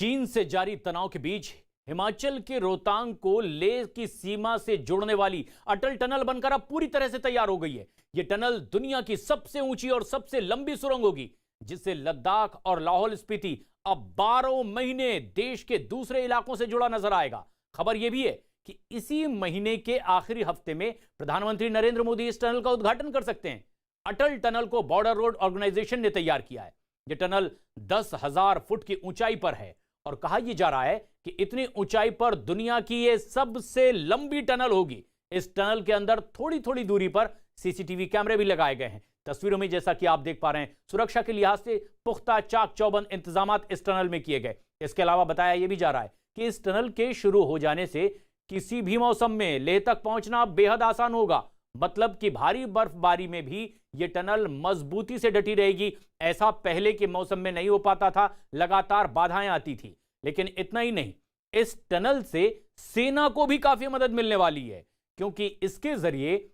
चीन से जारी तनाव के बीच हिमाचल के रोहतांग को लेह की सीमा से जोड़ने वाली अटल टनल बनकर अब पूरी तरह से तैयार हो गई है। यह टनल दुनिया की सबसे ऊंची और सबसे लंबी सुरंग होगी, जिससे लद्दाख और लाहौल स्पीति अब 12 महीने देश के दूसरे इलाकों से जुड़ा नजर आएगा। खबर यह भी है कि इसी महीने के आखिरी हफ्ते में प्रधानमंत्री नरेंद्र मोदी इस टनल का उद्घाटन कर सकते हैं। अटल टनल को बॉर्डर रोड ऑर्गेनाइजेशन ने तैयार किया है। यह टनल 10,000 फुट की ऊंचाई पर है और कहा यह जा रहा है कि इतनी ऊंचाई पर दुनिया की यह सबसे लंबी टनल होगी। इस टनल के अंदर थोड़ी थोड़ी दूरी पर सीसीटीवी कैमरे भी लगाए गए हैं। तस्वीरों में जैसा कि आप देख पा रहे हैं, सुरक्षा के लिहाज से पुख्ता चाक चौबंद इंतजाम इस टनल में किए गए। इसके अलावा बताया यह भी जा रहा है कि इस टनल के शुरू हो जाने से किसी भी मौसम में लेह तक पहुंचना बेहद आसान होगा। मतलब कि भारी बर्फबारी में भी यह टनल मजबूती से डटी रहेगी। ऐसा पहले के मौसम में नहीं हो पाता था, लगातार बाधाएं आती थी। लेकिन इतना ही नहीं, इस टनल से सेना को भी काफी मदद मिलने वाली है, क्योंकि इसके जरिए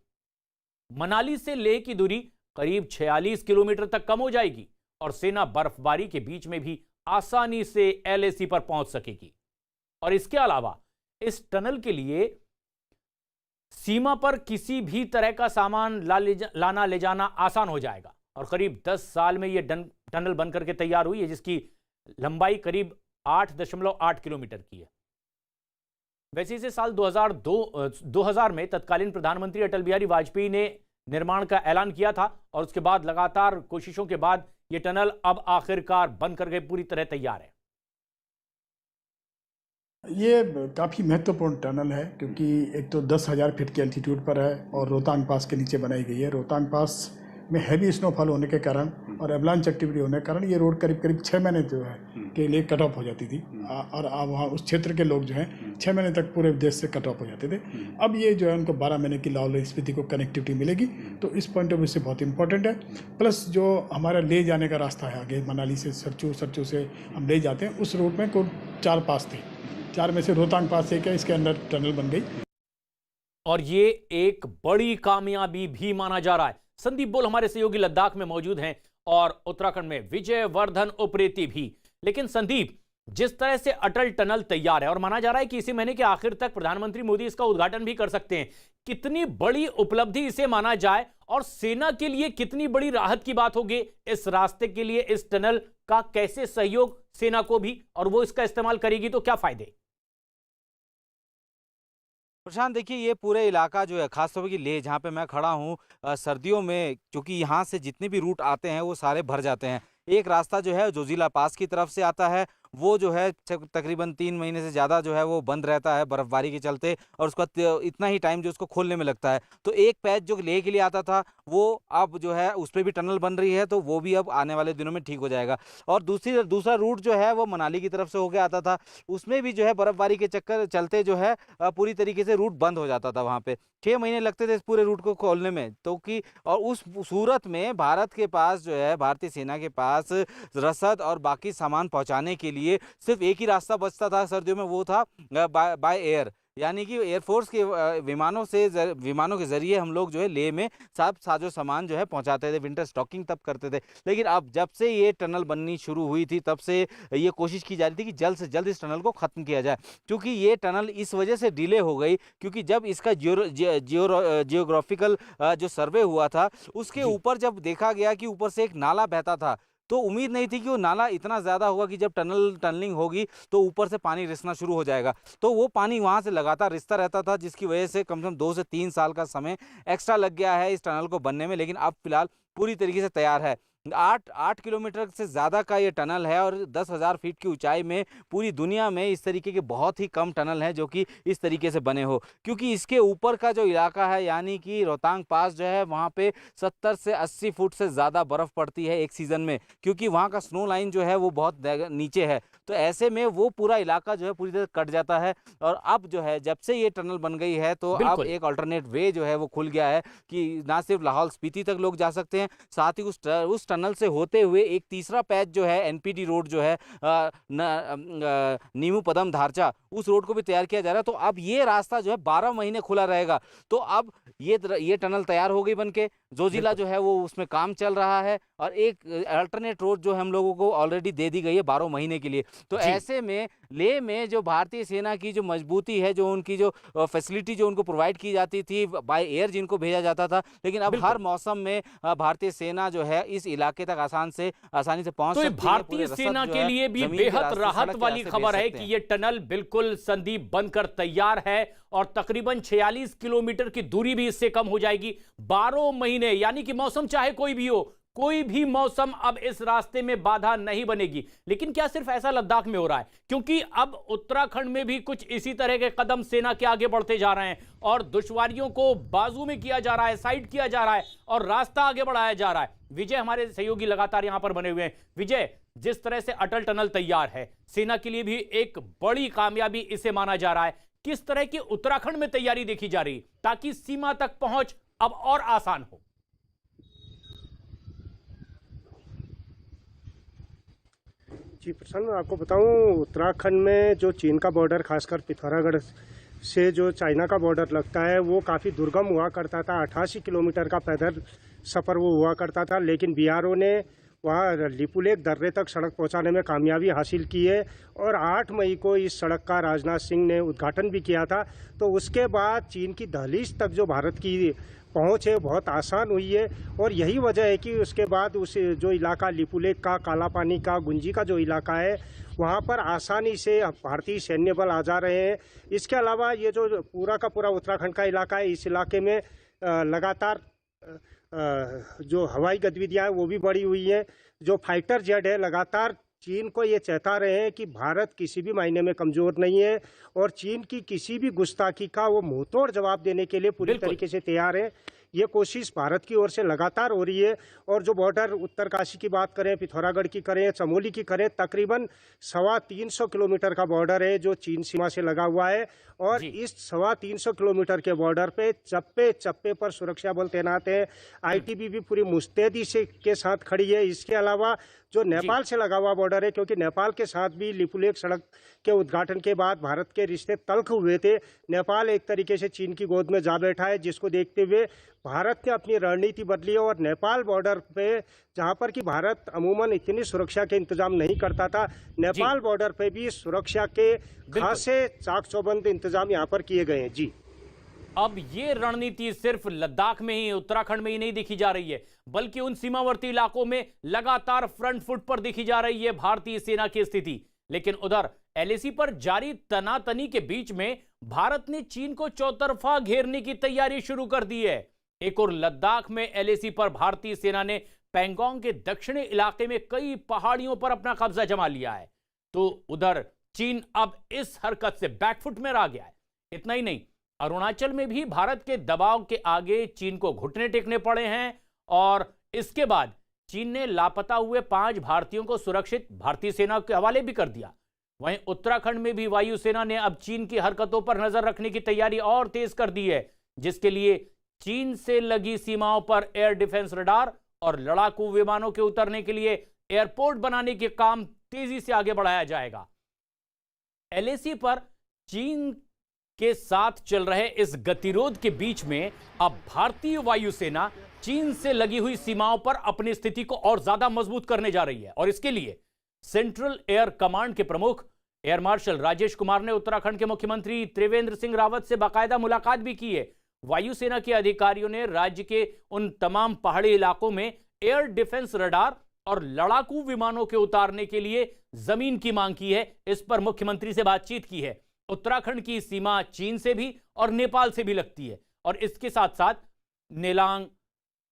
मनाली से लेह की दूरी करीब 46 किलोमीटर तक कम हो जाएगी और सेना बर्फबारी के बीच में भी आसानी से LAC पर पहुंच सकेगी। और इसके अलावा इस टनल के लिए सीमा पर किसी भी तरह का सामान लाना ले जाना आसान हो जाएगा। और करीब 10 साल में यह टनल बनकर के तैयार हुई है, जिसकी लंबाई करीब 8.8 किलोमीटर की है। वैसे इसे साल 2000 में तत्कालीन प्रधानमंत्री अटल बिहारी वाजपेयी ने निर्माण का ऐलान किया था और उसके बाद लगातार कोशिशों के बाद यह टनल अब आखिरकार बनकर के पूरी तरह तैयार है। ये काफ़ी महत्वपूर्ण टनल है, क्योंकि एक तो 10,000 फीट के एल्टीट्यूड पर है और रोहतांग पास के नीचे बनाई गई है। रोहतांग पास में हैवी स्नोफॉल होने के कारण और एवलांच एक्टिविटी होने के कारण ये रोड करीब 6 महीने जो है के लिए कट ऑफ हो जाती थी। और वहाँ उस क्षेत्र के लोग जो हैं 6 महीने तक पूरे देश से कट ऑफ हो जाते थे। अब ये जो है उनको 12 महीने की लाहौल स्पीति को कनेक्टिविटी मिलेगी, तो इस पॉइंट ऑफ व्यू से बहुत इंपॉर्टेंट है। प्लस जो हमारा ले जाने का रास्ता है आगे मनाली से सरचू से हम ले जाते हैं, उस रूट में कुल 4 पास थे। 4 में से रोहतांग पास एक है, इसके अंदर टनल बन गई और ये एक बड़ी कामयाबी भी माना जा रहा है। संदीप बोल हमारे सहयोगी लद्दाख में मौजूद हैं और उत्तराखंड में विजय वर्धन उप्रेती भी। लेकिन संदीप, जिस तरह से अटल टनल तैयार है और माना जा रहा है कि इसी महीने के आखिर तक प्रधानमंत्री मोदी इसका उद्घाटन भी कर सकते हैं, कितनी बड़ी उपलब्धि इसे माना जाए और सेना के लिए कितनी बड़ी राहत की बात होगी इस रास्ते के लिए, इस टनल का कैसे सहयोग सेना को भी, और वो इसका इस्तेमाल करेगी तो क्या फायदे? प्रशांत, देखिए ये पूरे इलाका जो है, खासतौर पर कि लेह जहाँ पे मैं खड़ा हूँ, सर्दियों में क्योंकि यहाँ से जितने भी रूट आते हैं वो सारे भर जाते हैं। एक रास्ता जो है जोजिला पास की तरफ से आता है, वो जो है तकरीबन 3 महीने से ज़्यादा जो है वो बंद रहता है बर्फबारी के चलते, और उसका इतना ही टाइम जो उसको खोलने में लगता है। तो एक पैच जो लेह के लिए आता था वो अब जो है उस पर भी टनल बन रही है, तो वो भी अब आने वाले दिनों में ठीक हो जाएगा। और दूसरा रूट जो है वो मनाली की तरफ से होकर आता था, उसमें भी जो है बर्फबारी के चक्कर चलते जो है पूरी तरीके से रूट बंद हो जाता था। वहाँ पे 6 महीने लगते थे इस पूरे रूट को खोलने में। तो कि और उस सूरत में भारत के पास जो है, भारतीय सेना के पास रसद और बाकी सामान पहुंचाने के लिए सिर्फ एक ही रास्ता बचता था सर्दियों में, वो था बाय एयर। यानी कि एयरफोर्स के विमानों के जरिए हम लोग जो है लेह में सब साजो सामान जो है पहुंचाते थे, विंटर स्टॉकिंग तब करते थे। लेकिन अब जब से ये टनल बननी शुरू हुई थी तब से ये कोशिश की जा रही थी कि जल्द से जल्द इस टनल को ख़त्म किया जाए, क्योंकि ये टनल इस वजह से डिले हो गई क्योंकि जब इसका जियोग्राफिकल जो सर्वे हुआ था उसके ऊपर जब देखा गया कि ऊपर से एक नाला बहता था, तो उम्मीद नहीं थी कि वो नाला इतना ज़्यादा होगा कि जब टनलिंग होगी तो ऊपर से पानी रिसना शुरू हो जाएगा। तो वो पानी वहाँ से लगातार रिसता रहता था, जिसकी वजह से कम से कम 2 से 3 साल का समय एक्स्ट्रा लग गया है इस टनल को बनने में। लेकिन अब फिलहाल पूरी तरीके से तैयार है। 8 किलोमीटर से ज़्यादा का ये टनल है और 10,000 फीट की ऊंचाई में पूरी दुनिया में इस तरीके के बहुत ही कम टनल हैं जो कि इस तरीके से बने हो, क्योंकि इसके ऊपर का जो इलाका है यानी कि रोहतांग पास जो है वहाँ पे 70 से 80 फुट से ज़्यादा बर्फ़ पड़ती है एक सीज़न में, क्योंकि वहाँ का स्नो लाइन जो है वो बहुत नीचे है। तो ऐसे में वो पूरा इलाका जो है पूरी तरह कट जाता है। और अब जो है जब से ये टनल बन गई है तो अब एक अल्टरनेट वे जो है वो खुल गया है कि ना सिर्फ लाहौल स्पीति तक लोग जा सकते हैं, साथ ही उस टनल से होते हुए एक तीसरा पैच जो है NPD रोड जो है नीमू पदम धारचा, उस रोड को भी तैयार किया जा रहा है। तो अब ये रास्ता जो है 12 महीने खुला रहेगा। तो अब ये टनल तैयार हो गई बनके, जोजिला जो है वो उसमें काम चल रहा है और एक अल्टरनेट रोड जो हम लोगों को ऑलरेडी दे दी गई है 12 महीने के लिए। तो जी। ऐसे में लेह में जो भारतीय सेना की जो मजबूती है, जो उनकी जो फैसिलिटी जो उनको प्रोवाइड की जाती थी बाय एयर जिनको भेजा जाता था, लेकिन अब हर बिल्कुल। मौसम में भारतीय सेना जो है इस इलाके तक आसानी से पहुंच तो ये सकती है। पूरे भारतीय रसद सेना जो के है लिए भी जमीन के बेहद रास्ते, राहत सड़क के वाली रास्ते खबर भेज है सकते कि हैं। ये टनल बिल्कुल संदीप बनकर तैयार है और तकरीबन 46 किलोमीटर की दूरी भी इससे कम हो जाएगी। 12 महीने, यानी कि मौसम चाहे कोई भी हो, कोई भी मौसम अब इस रास्ते में बाधा नहीं बनेगी। लेकिन क्या सिर्फ ऐसा लद्दाख में हो रहा है? क्योंकि अब उत्तराखंड में भी कुछ इसी तरह के कदम सेना के आगे बढ़ते जा रहे हैं और दुश्वारियों को बाजू में किया जा रहा है, साइड किया जा रहा है और रास्ता आगे बढ़ाया जा रहा है। विजय हमारे सहयोगी लगातार यहां पर बने हुए हैं। विजय, जिस तरह से अटल टनल तैयार है, सेना के लिए भी एक बड़ी कामयाबी इसे माना जा रहा है। किस तरह की उत्तराखंड में तैयारी देखी जा रही ताकि सीमा तक पहुंच अब और आसान हो? जी प्रसन्न, मैं आपको बताऊं, उत्तराखंड में जो चीन का बॉर्डर, खासकर पिथौरागढ़ से जो चाइना का बॉर्डर लगता है, वो काफ़ी दुर्गम हुआ करता था। 88 किलोमीटर का पैदल सफ़र वो हुआ करता था, लेकिन बीआरओ ने वहाँ लिपुलेख दर्रे तक सड़क पहुँचाने में कामयाबी हासिल की है और 8 मई को इस सड़क का राजनाथ सिंह ने उद्घाटन भी किया था। तो उसके बाद चीन की दहलीज तक जो भारत की पहुँच है बहुत आसान हुई है और यही वजह है कि उसके बाद उस जो इलाका लिपुलेख का, काला पानी का, गुंजी का जो इलाका है, वहाँ पर आसानी से भारतीय सैन्य बल आ जा रहे हैं। इसके अलावा ये जो पूरा का पूरा उत्तराखंड का इलाका है, इस इलाके में लगातार जो हवाई गतिविधियाँ हैं वो भी बढ़ी हुई हैं। जो फाइटर जेट है लगातार चीन को ये चेता रहे हैं कि भारत किसी भी मायने में कमज़ोर नहीं है और चीन की किसी भी गुस्ताखी का वो मुंहतोड़ जवाब देने के लिए पूरी तरीके से तैयार है। ये कोशिश भारत की ओर से लगातार हो रही है और जो बॉर्डर उत्तरकाशी की बात करें, पिथौरागढ़ की करें, चमोली की करें, तकरीबन 325 किलोमीटर का बॉर्डर है जो चीन सीमा से लगा हुआ है और इस 325 किलोमीटर के बॉर्डर पे चप्पे चप्पे पर सुरक्षा बल तैनात है। आईटीबीपी पूरी मुस्तैदी से के साथ खड़ी है। इसके अलावा जो नेपाल से लगा हुआ बॉर्डर है, क्योंकि नेपाल के साथ भी लिपुलेख सड़क के उद्घाटन के बाद भारत के रिश्ते तल्ख हुए थे, नेपाल एक तरीके से चीन की गोद में जा बैठा है, जिसको देखते हुए भारत ने अपनी रणनीति बदली है और नेपाल बॉर्डर पे, जहां पर कि भारत अमूमन इतनी सुरक्षा के इंतजाम नहीं करता था, नेपाल बॉर्डर पे भी सुरक्षा के खासे चाक चौबंद इंतजाम यहाँ पर किए गए हैं। जी, अब ये रणनीति सिर्फ लद्दाख में ही, उत्तराखंड में ही नहीं देखी जा रही है, बल्कि उन सीमावर्ती इलाकों में लगातार फ्रंट फुट पर देखी जा रही है भारतीय सेना की स्थिति। लेकिन उधर एलएसी पर जारी तनातनी के बीच में भारत ने चीन को चौतरफा घेरने की तैयारी शुरू कर दी है। एक और लद्दाख में एलएसी पर भारतीय सेना ने पैंगोंग के दक्षिणी इलाके में कई पहाड़ियों पर अपना कब्जा जमा लिया है। तो उधर चीन अब इस हरकत से बैकफुट में रह गया है। इतना ही नहीं, अरुणाचल में भी भारत के दबाव के आगे चीन को घुटने टेकने पड़े हैं और इसके बाद चीन ने लापता हुए 5 भारतीयों को सुरक्षित भारतीय सेना के हवाले भी कर दिया। वहीं उत्तराखंड में भी वायुसेना ने अब चीन की हरकतों पर नजर रखने की तैयारी और तेज कर दी है, जिसके लिए चीन से लगी सीमाओं पर एयर डिफेंस रडार और लड़ाकू विमानों के उतरने के लिए एयरपोर्ट बनाने के काम तेजी से आगे बढ़ाया जाएगा। एलएसी पर चीन के साथ चल रहे इस गतिरोध के बीच में अब भारतीय वायुसेना चीन से लगी हुई सीमाओं पर अपनी स्थिति को और ज्यादा मजबूत करने जा रही है और इसके लिए सेंट्रल एयर कमांड के प्रमुख एयर मार्शल राजेश कुमार ने उत्तराखंड के मुख्यमंत्री त्रिवेंद्र सिंह रावत से बाकायदा मुलाकात भी की है। वायुसेना के अधिकारियों ने राज्य के उन तमाम पहाड़ी इलाकों में एयर डिफेंस रडार और लड़ाकू विमानों के उतारने के लिए जमीन की मांग की है। इस पर मुख्यमंत्री से बातचीत की है। उत्तराखंड की सीमा चीन से भी और नेपाल से भी लगती है और इसके साथ साथ नेलांग,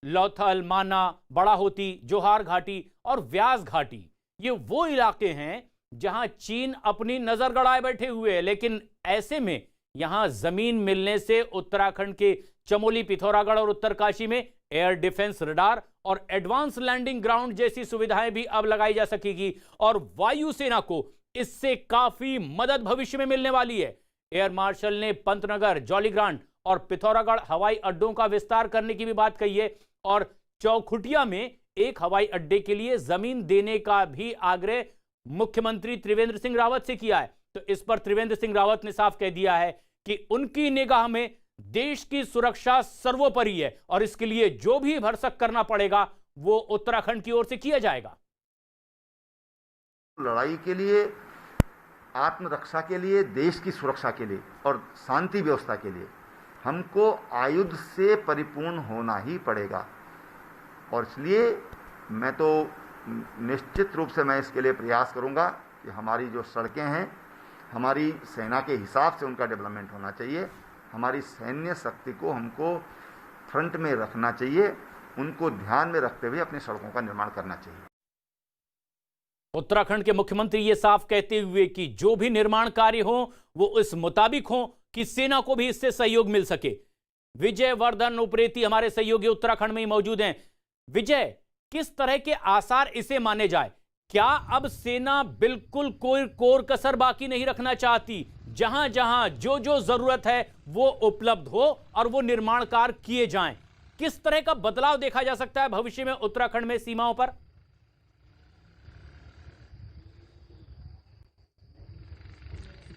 लौथल, माना, बड़ा होती, जोहार घाटी और व्यास घाटी, ये वो इलाके हैं जहां चीन अपनी नजर गड़ाए बैठे हुए हैं। लेकिन ऐसे में यहां जमीन मिलने से उत्तराखंड के चमोली, पिथौरागढ़ और उत्तरकाशी में एयर डिफेंस रडार और एडवांस लैंडिंग ग्राउंड जैसी सुविधाएं भी अब लगाई जा सकेगी और वायुसेना को इससे काफी मदद भविष्य में मिलने वाली है। एयर मार्शल ने पंतनगर, जौलीग्रांट और पिथौरागढ़ हवाई अड्डों का विस्तार करने की भी बात कही है और चौखुटिया में एक हवाई अड्डे के लिए जमीन देने का भी आग्रह मुख्यमंत्री त्रिवेंद्र सिंह रावत से किया है। तो इस पर त्रिवेंद्र सिंह रावत ने साफ कह दिया है कि उनकी निगाह में देश की सुरक्षा सर्वोपरि है और इसके लिए जो भी भरसक करना पड़ेगा वो उत्तराखंड की ओर से किया जाएगा। लड़ाई के लिए, आत्मरक्षा के लिए, देश की सुरक्षा के लिए और शांति व्यवस्था के लिए हमको आयुध से परिपूर्ण होना ही पड़ेगा। और इसलिए मैं तो निश्चित रूप से मैं इसके लिए प्रयास करूंगा कि हमारी जो सड़कें हैं, हमारी सेना के हिसाब से उनका डेवलपमेंट होना चाहिए। हमारी सैन्य शक्ति को हमको फ्रंट में रखना चाहिए, उनको ध्यान में रखते हुए अपनी सड़कों का निर्माण करना चाहिए। उत्तराखंड के मुख्यमंत्री ये साफ कहते हुए कि जो भी निर्माण कार्य हो वो इस मुताबिक हो कि सेना को भी इससे सहयोग मिल सके। विजय वर्धन उप्रेती हमारे सहयोगी उत्तराखंड में ही मौजूद हैं। विजय, किस तरह के आसार इसे माने जाए? क्या अब सेना बिल्कुल कोई कोर कसर बाकी नहीं रखना चाहती? जहां जहां जो जो जरूरत है वो उपलब्ध हो और वो निर्माण कार्य किए जाएं। किस तरह का बदलाव देखा जा सकता है भविष्य में उत्तराखंड में सीमाओं पर?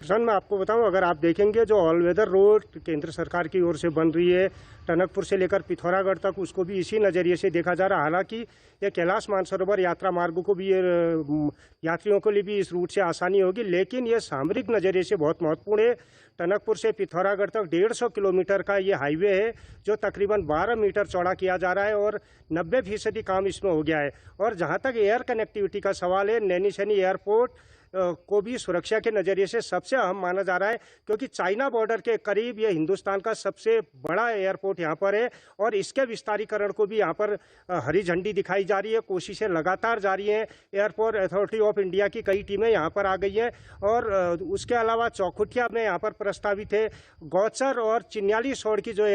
किसान, मैं आपको बताऊं, अगर आप देखेंगे जो ऑल वेदर रोड केंद्र सरकार की ओर से बन रही है टनकपुर से लेकर पिथौरागढ़ तक, उसको भी इसी नज़रिए से देखा जा रहा है। हालांकि ये कैलाश मानसरोवर यात्रा मार्ग को भी, ये यात्रियों के लिए भी इस रूट से आसानी होगी, लेकिन ये सामरिक नज़रिए से बहुत महत्वपूर्ण है। टनकपुर से पिथौरागढ़ तक 150 किलोमीटर का ये हाईवे है जो तकरीबन 12 मीटर चौड़ा किया जा रहा है और 90% काम इसमें हो गया है। और जहाँ तक एयर कनेक्टिविटी का सवाल है, नैनीसैनी एयरपोर्ट को भी सुरक्षा के नज़रिए से सबसे अहम माना जा रहा है, क्योंकि चाइना बॉर्डर के करीब ये हिंदुस्तान का सबसे बड़ा एयरपोर्ट यहाँ पर है और इसके विस्तारीकरण को भी यहाँ पर हरी झंडी दिखाई जा रही है। कोशिशें लगातार जारी हैं। एयरपोर्ट अथॉरिटी ऑफ इंडिया की कई टीमें यहाँ पर आ गई हैं और उसके अलावा चौखुटिया में यहाँ पर प्रस्तावित है। गौचर और चिन्यालीसौड़ की जो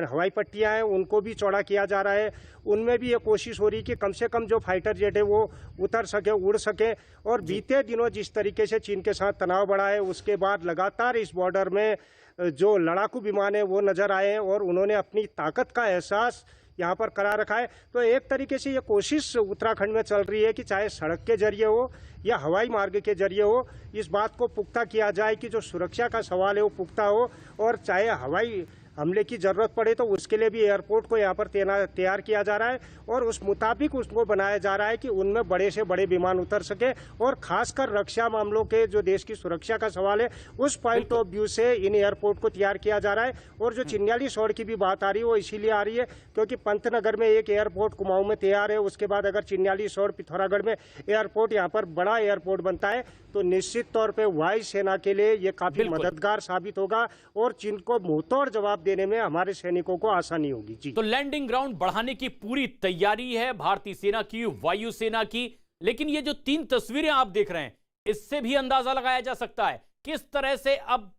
हवाई पट्टियाँ हैं उनको भी चौड़ा किया जा रहा है। उनमें भी ये कोशिश हो रही है कि कम से कम जो फाइटर जेट है वो उतर सके, उड़ सके। और बीते दिनों जिस तरीके से चीन के साथ तनाव बढ़ा है, उसके बाद लगातार इस बॉर्डर में जो लड़ाकू विमान है वो नजर आए हैं और उन्होंने अपनी ताकत का एहसास यहाँ पर करा रखा है। तो एक तरीके से ये कोशिश उत्तराखंड में चल रही है कि चाहे सड़क के जरिए हो या हवाई मार्ग के जरिए हो, इस बात को पुख्ता किया जाए कि जो सुरक्षा का सवाल है वो पुख्ता हो। और चाहे हवाई हमले की ज़रूरत पड़े तो उसके लिए भी एयरपोर्ट को यहाँ पर तैयार किया जा रहा है और उस मुताबिक उसको बनाया जा रहा है कि उनमें बड़े से बड़े विमान उतर सके। और खासकर रक्षा मामलों के जो देश की सुरक्षा का सवाल है, उस पॉइंट ऑफ व्यू से इन एयरपोर्ट को तैयार किया जा रहा है। और जो चिन्यालीसौड़ की भी बात आ रही है वो इसीलिए आ रही है क्योंकि पंतनगर में एक एयरपोर्ट कुमाऊं में तैयार है, उसके बाद अगर चिन्यालीसौड़ पिथौरागढ़ में एयरपोर्ट यहाँ पर बड़ा एयरपोर्ट बनता है तो निश्चित तौर पर वायु सेना के लिए ये काफ़ी मददगार साबित होगा और चीन को मुंहतोड़ जवाब देने में हमारे सैनिकों को आसानी होगी। जी, तो लैंडिंग ग्राउंड बढ़ाने की पूरी तैयारी है भारतीय सेना की, वायुसेना की। लेकिन ये जो 3 तस्वीरें आप देख रहे हैं, इससे भी अंदाजा लगाया जा सकता है किस तरह से अब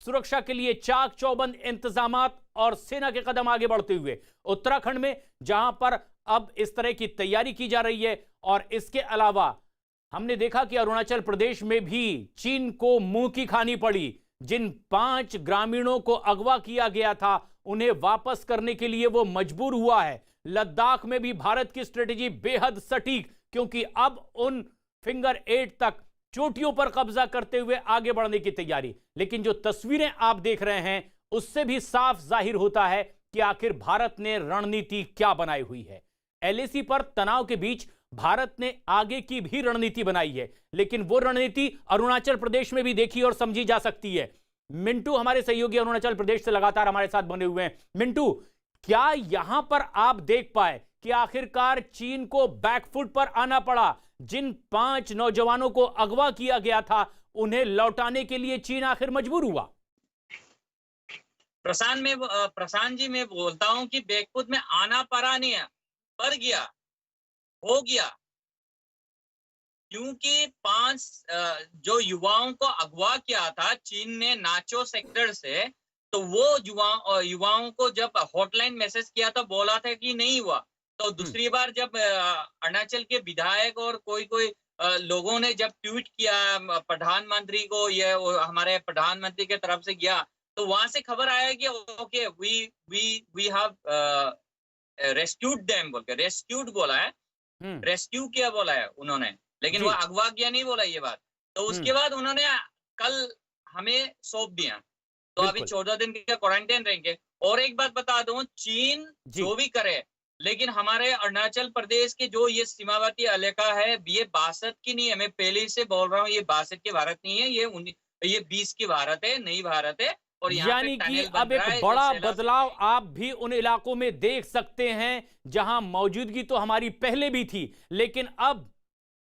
सुरक्षा के लिए चाक चौबंद इंतजामात और सेना के कदम आगे बढ़ते हुए उत्तराखंड में, जहां पर अब इस तरह की तैयारी की जा रही है। और इसके अलावा हमने देखा कि अरुणाचल प्रदेश में भी चीन को मुंह की खानी पड़ी। जिन 5 ग्रामीणों को अगवा किया गया था उन्हें वापस करने के लिए वो मजबूर हुआ है। लद्दाख में भी भारत की स्ट्रेटेजी बेहद सटीक, क्योंकि अब उन फिंगर 8 तक चोटियों पर कब्जा करते हुए आगे बढ़ने की तैयारी। लेकिन जो तस्वीरें आप देख रहे हैं उससे भी साफ जाहिर होता है कि आखिर भारत ने रणनीति क्या बनाई हुई है। एलएसी पर तनाव के बीच भारत ने आगे की भी रणनीति बनाई है, लेकिन वो रणनीति अरुणाचल प्रदेश में भी देखी और समझी जा सकती है। मिंटू हमारे सहयोगी अरुणाचल प्रदेश से लगातार हमारे साथ बने हुए हैं। मिंटू, क्या यहां पर आप देख पाए कि आखिरकार चीन को बैकफुट पर आना पड़ा? जिन 5 नौजवानों को अगवा किया गया था उन्हें लौटाने के लिए चीन आखिर मजबूर हुआ? प्रशांत जी, मैं बोलता हूं कि बैकफुट में आना पड़ा नहीं है, पर गया, हो गया। क्योंकि 5 जो युवाओं को अगवा किया था चीन ने नाचो सेक्टर से, तो वो युवाओं को जब हॉटलाइन मैसेज किया था बोला था कि नहीं हुआ। तो दूसरी बार जब अरुणाचल के विधायक और कोई लोगों ने जब ट्वीट किया प्रधानमंत्री को, ये हमारे प्रधानमंत्री के तरफ से गया, तो वहां से खबर आया कि okay we have rescued them, बोल के रेस्क्यूड बोला है, रेस्क्यू किया बोला है उन्होंने, लेकिन वो अगवा किया नहीं बोला ये बात। तो उसके बाद उन्होंने कल हमें सौंप दिया, तो अभी 14 दिन का क्वारंटाइन रहेंगे। और एक बात बता दूं, चीन जी। जो भी करे, लेकिन हमारे अरुणाचल प्रदेश के जो ये सीमावर्ती इलाका है, ये 62 की नहीं है, मैं पहले से बोल रहा हूँ, ये 62 की भारत नहीं है, ये 20 की भारत है, नई भारत है। और यहाँ पे यानी कि टनल बन अब एक रहा है, बड़ा जो सैलाब बदलाव आप भी उन इलाकों में देख सकते हैं जहां मौजूदगी तो हमारी पहले भी थी, लेकिन अब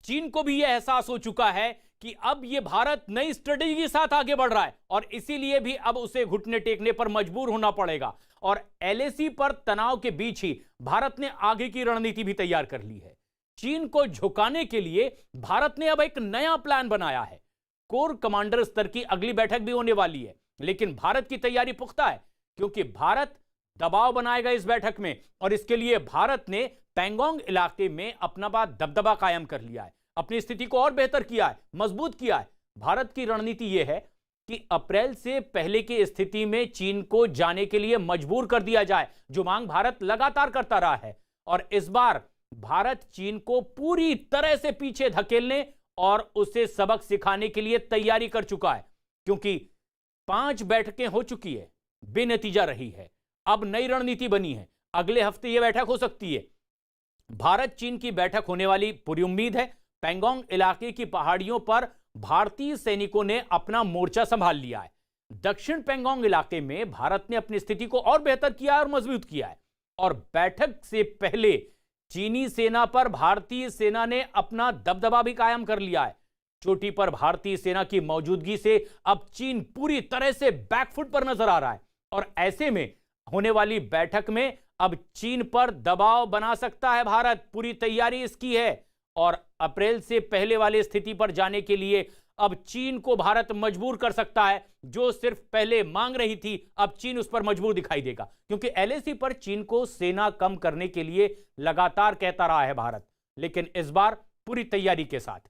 चीन को भी यह एहसास हो चुका है कि अब यह भारत नई स्ट्रेटेजी के साथ आगे बढ़ रहा है और इसीलिए भी अब उसे घुटने टेकने पर मजबूर होना पड़ेगा। और एलएसी पर तनाव के बीच ही भारत ने आगे की रणनीति भी तैयार कर ली है। चीन को झुकाने के लिए भारत ने अब एक नया प्लान बनाया है। कोर कमांडर स्तर की अगली बैठक भी होने वाली है, लेकिन भारत की तैयारी पुख्ता है क्योंकि भारत दबाव बनाएगा इस बैठक में और इसके लिए भारत ने पैंगोंग इलाके में अपना दबदबा कायम कर लिया है, अपनी स्थिति को और बेहतर किया है, मजबूत किया है। भारत की रणनीति यह है कि अप्रैल से पहले की स्थिति में चीन को जाने के लिए मजबूर कर दिया जाए, जो मांग भारत लगातार करता रहा है। और इस बार भारत चीन को पूरी तरह से पीछे धकेलने और उसे सबक सिखाने के लिए तैयारी कर चुका है, क्योंकि 5 बैठकें हो चुकी है, बेनतीजा रही है। अब नई रणनीति बनी है, अगले हफ्ते यह बैठक हो सकती है। भारत चीन की बैठक होने वाली पूरी उम्मीद है। पैंगोंग इलाके की पहाड़ियों पर भारतीय सैनिकों ने अपना मोर्चा संभाल लिया है। दक्षिण पैंगोंग इलाके में भारत ने अपनी स्थिति को और बेहतर किया और मजबूत किया है। और बैठक से पहले चीनी सेना पर भारतीय सेना ने अपना दबदबा भी कायम कर लिया है। चोटी पर भारतीय सेना की मौजूदगी से अब चीन पूरी तरह से बैकफुट पर नजर आ रहा है और ऐसे में होने वाली बैठक में अब चीन पर दबाव बना सकता है भारत। पूरी तैयारी इसकी है और अप्रैल से पहले वाली स्थिति पर जाने के लिए अब चीन को भारत मजबूर कर सकता है। जो सिर्फ पहले मांग रही थी, अब चीन उस पर मजबूर दिखाई देगा, क्योंकि एलएसी पर चीन को सेना कम करने के लिए लगातार कहता रहा है भारत, लेकिन इस बार पूरी तैयारी के साथ,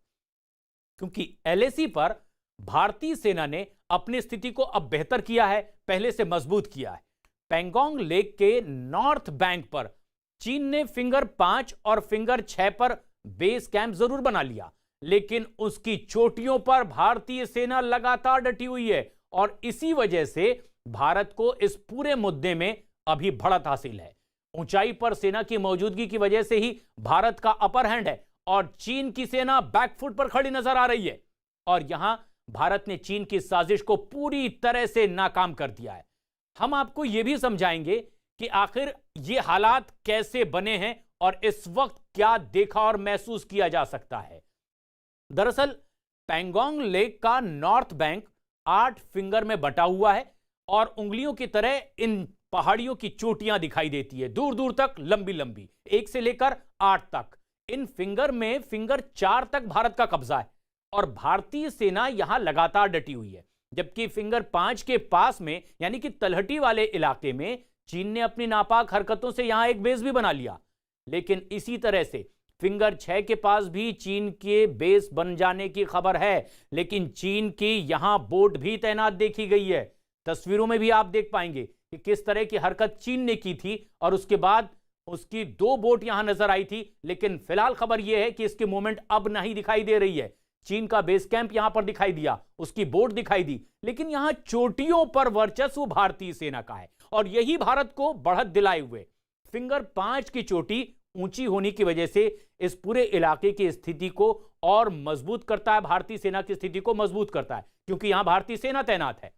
क्योंकि एलएसी पर भारतीय सेना ने अपनी स्थिति को अब बेहतर किया है, पहले से मजबूत किया है। पैंगोंग लेक के नॉर्थ बैंक पर चीन ने फिंगर 5 और फिंगर 6 पर बेस कैंप जरूर बना लिया, लेकिन उसकी चोटियों पर भारतीय सेना लगातार डटी हुई है और इसी वजह से भारत को इस पूरे मुद्दे में अभी बढ़त हासिल है। ऊंचाई पर सेना की मौजूदगी की वजह से ही भारत का अपर हैंड है और चीन की सेना बैकफुट पर खड़ी नजर आ रही है और यहां भारत ने चीन की साजिश को पूरी तरह से नाकाम कर दिया है। हम आपको यह भी समझाएंगे कि आखिर ये हालात कैसे बने हैं और इस वक्त क्या देखा और महसूस किया जा सकता है। दरअसल पैंगोंग लेक का नॉर्थ बैंक 8 फिंगर में बटा हुआ है और उंगलियों की तरह इन पहाड़ियों की चोटियां दिखाई देती है, दूर दूर तक लंबी लंबी, 1 से लेकर 8 तक। इन फिंगर में फिंगर 4 तक भारत का कब्जा है और भारतीय सेना यहां लगातार डटी हुई है, जबकि फिंगर 5 के पास में यानी कि तलहटी वाले इलाके में चीन ने अपनी नापाक हरकतों से यहां एक बेस भी बना लिया। लेकिन इसी तरह से फिंगर 6 के पास भी चीन के बेस बन जाने की खबर है, लेकिन चीन की यहां बोट भी तैनात देखी गई है। तस्वीरों में भी आप देख पाएंगे कि किस तरह की हरकत चीन ने की थी और उसके बाद उसकी 2 बोट यहां नजर आई थी, लेकिन फिलहाल खबर यह है कि इसकी मूवमेंट अब नहीं दिखाई दे रही है। चीन का बेस कैंप यहां पर दिखाई दिया, उसकी बोट दिखाई दी, लेकिन यहां चोटियों पर वर्चस्व भारतीय सेना का है और यही भारत को बढ़त दिलाए हुए फिंगर 5 की चोटी ऊंची होने की वजह से इस पूरे इलाके की स्थिति को और मजबूत करता है, भारतीय सेना की स्थिति को मजबूत करता है, क्योंकि यहां भारतीय सेना तैनात है।